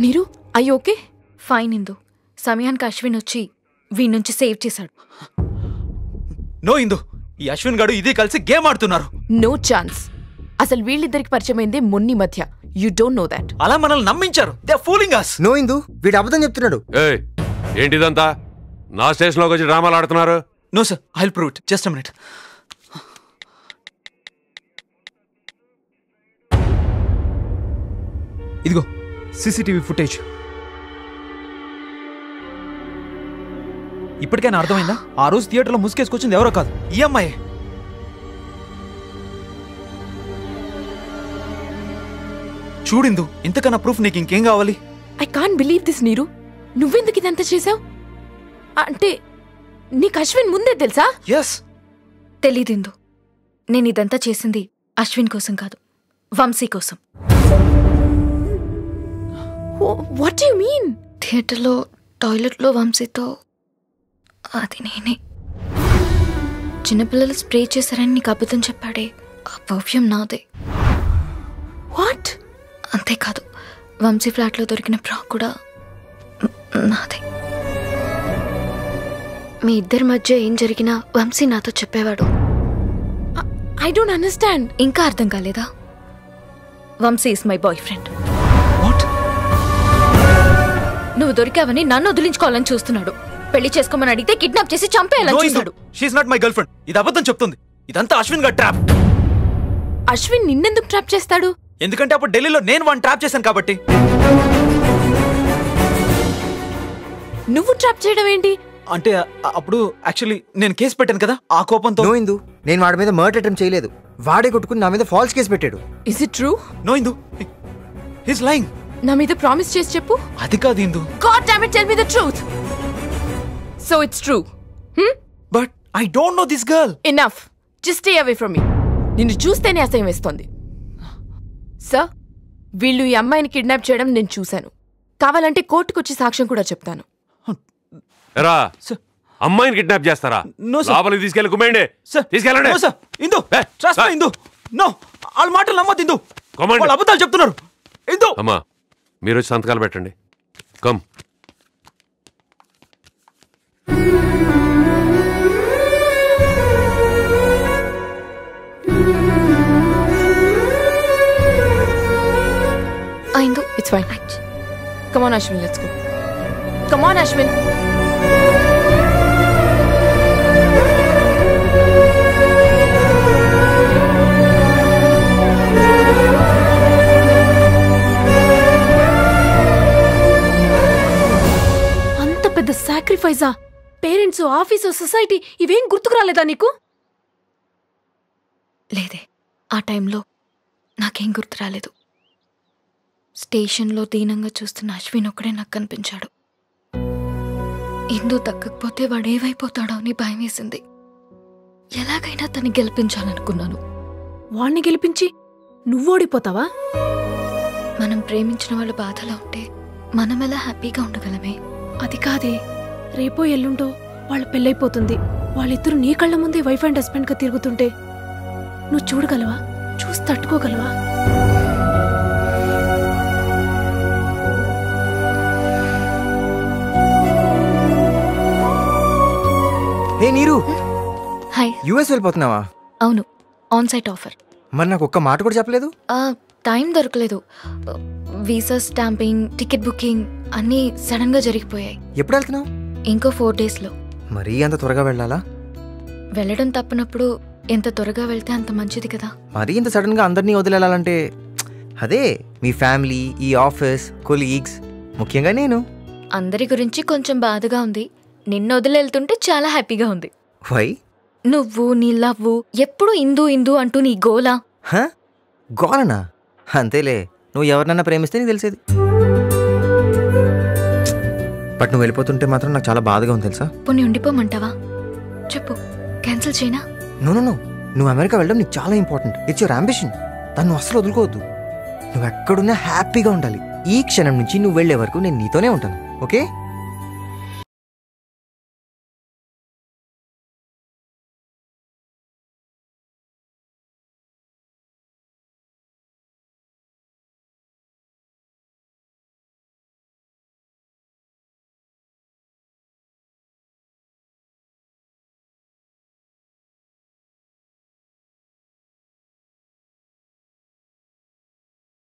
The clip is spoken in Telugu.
నీరు అయ్యి ఓకే? ఫైన్ ఇందు. సమయానికి అశ్విన్ వచ్చి వీడి నుంచి సేవ్ చేశాడు. నో ఇందు, ఈ అశ్విన్ గాడు ఇది కలిసి గేమ్ ఆడుతున్నారు. No chance. అసలు వీళ్ళిద్దరికి పరిచయమైందే మొన్ని మధ్య. You don't know that. అలా మనల్ని నమ్మించారు. They are fooling us. No Indu, వీడు అబద్ధం చెప్తున్నాడు. ఏయ్, ఏంటిదంతా? నా స్టేషన్లోకి వచ్చి డ్రామాలు ఆడుతున్నారు? No sir, I will prove it. Just a minute. ఇదిగో సీసీటీవీ ఫుటేజ్. ఇప్పటికైనా అర్థమైందా? ఆ రోజు థియేటర్లో ముసుకేసుకొచ్చింది ఎవరో కాదు, ఈ అమ్మాయి. చూడిందు, ఇంతకన్నా ప్రూఫ్ నీకు ఇంకేం కావాలి? ఐ కాంట్ బిలీవ్ దిస్ నీరు. నువ్వెందుకు ఇదంతా చేసావు? అంటే నీకు అశ్విన్ ముందే తెలుసా? ఎస్. తెలీదిందు. నేను ఇదంతా చేసింది అశ్విన్ కోసం కాదు, వంశీ కోసం. What you mean? థియేటర్లో టాయిలెట్లో వంశీతో అది నేనే. చిన్నపిల్లలు స్ప్రే చేశారని నీకు అబద్ధం చెప్పాడే, ఆ పర్ఫ్యూమ్ నాదే. వాట్? అంతేకాదు, వంశీ ఫ్లాట్లో దొరికిన ఫ్రాక్ కూడా నాదే. మీ ఇద్దరి మధ్య ఏం జరిగినా వంశీ నాతో చెప్పేవాడు. I don't understand. ఇంకా అర్థం కాలేదా? Vamshi is my boyfriend. నువ్వు దొరికావని నన్ను వదిలించుకోవాలని చూస్తున్నాడు. పెళ్లి చేసుకోమని అడిగితే కిడ్నాప్ చేసి చంపేయాలని చూస్తాడు. She is not my girl friend. ఇది అబద్ధం చెప్తుంది. ఇదంతా అశ్విన్ గారి ట్రాప్. అశ్విన్ నిన్నెందుకు ట్రాప్ చేస్తాడు? ఎందుకంటే అప్పుడు ఢిల్లీలో నేను వాడిని ట్రాప్ చేశాను కాబట్టి. నువ్వు ట్రాప్ చేయడం ఏంటి? అంటే అప్పుడు యాక్చువల్లీ నేను కేసు పెట్టాను కదా, ఆ కోపంతో. నో ఇందు, నేను వాడి మీద మర్డర్ అటెంప్ట్ చేయలేదు. వాడే కొట్టుకుని నా మీద ఫాల్స్ కేసు పెట్టాడు. Is it true? No Indu, he is lying. నా మీద ప్రామిస్ చేసి చెప్పు. అది కాదు Indu. God damn it, tell me the truth. So it's true. But I don't know this girl. Enough. Just stay away from me. నిన్ను చూస్తేనే అసహ్యం వేస్తోంది. సార్, వీళ్ళు ఈ అమ్మాయిని కిడ్నాప్ చేయడం నేను చూశాను. కావాలంటే కోర్టుకొచ్చి సాక్ష్యం కూడా చెప్తాను. ఎరా, అమ్మాయిని కిడ్నాప్ చేస్తారా? లోపలికి తీసుకెళ్ళి కుమ్మేయండి. తీసుకెళ్ళండి. ఇందు, ట్రస్ట్ మీ ఇందు. నో, వాళ్ళ మాటలు నమ్మద్దు ఇందు. వాళ్ళు అబద్ధాలు చెప్తున్నారు. ఇందు. అమ్మా, మీరు వచ్చి సంతకాలు పెట్టండి. Come. Indu, it's fine. Come on Ashwin, let's go. Come on Ashwin. అంత పెద్ద సాక్రిఫైజా? పేరెంట్స్, ఆఫీసు, సొసైటీ ఇవేం గుర్తుకు రాలేదా నీకు? లేదే, ఆ టైంలో నాకేం గుర్తు రాలేదు. స్టేషన్లో దీనంగా చూస్తున్న అశ్విన్ ఒక్కడే నాకు కనిపించాడు. ఇందు దక్కకపోతే వాడేవైపోతాడో అని భయం వేసింది. ఎలాగైనా తను గెలిపించాలనుకున్నాను. వాణ్ణి గెలిపించి నువ్వు ఓడిపోతావా? మనం ప్రేమించిన వాళ్ళ బాధలో ఉంటే మనం ఎలా హ్యాపీగా ఉండగలమే? అది కాదే, రేపో ఎల్లుంటో వాళ్ళ పెళ్ళైపోతుంది. వాళ్ళిద్దరూ నీ కళ్ళ ముందే వైఫ్ అండ్ హస్బెండ్ గా తిరుగుతుంటే నువ్వు చూడగలవా? చూసి తట్టుకోగలవా? హే నీరు, హాయ్. యుఎస్ వెళ్ళిపోతున్నావా? అవును, ఆన్ సైట్ ఆఫర్. మరి నాకు ఒక్క మాట కూడా చెప్పలేదు. టైం దొరకలేదు. వీసా స్టాంపింగ్, టికెట్ బుకింగ్ అన్నీ సడన్ గా జరిగిపోయాయి. ఎప్పుడు వెళ్తున్నావు? ఇంకో 4 days లో. మరీ అంత త్వరగా వెళ్ళాలా? వెళ్ళడం తప్పనప్పుడు ఎంత త్వరగా వెళ్తే అంత మంచిది కదా. మరీ ఇంత సడన్ గా అందరినీ వదిలేయాలంటే అదే మీ ఫ్యామిలీ, ఈ ఆఫీస్, కొలీగ్స్, ముఖ్యంగా నేను. అందరి గురించి కొంచెం బాధగా ఉంది. నిన్ను వదిలి వెళ్తుంటే చాలా హ్యాపీగా ఉంది. వై? నువ్వు, నీ లవ్వు, ఎప్పుడు ఇందు ఇందు అంటూ నీ గోలా. గోలనా? అంతేలే, నువ్వు ఎవరినన్నా ప్రేమిస్తే నీకు తెలిసేది. బట్ నువ్వు వెళ్ళిపోతుంటే మాత్రం నాకు చాలా బాధగా ఉంది తెలుసా. పోనీ ఉండిపోమంటావా? చెప్పు, క్యాన్సిల్ చేయనా? నో నో నో, నువ్వు అమెరికా వెళ్ళడం నీకు చాలా ఇంపార్టెంట్. It's your ambition. దాన్ని నువ్వు అస్సలు వదులుకోవద్దు. నువ్వు ఎక్కడున్నా హ్యాపీగా ఉండాలి. ఈ క్షణం నుంచి నువ్వు వెళ్లే వరకు నేను నీతోనే ఉంటాను. ఓకే?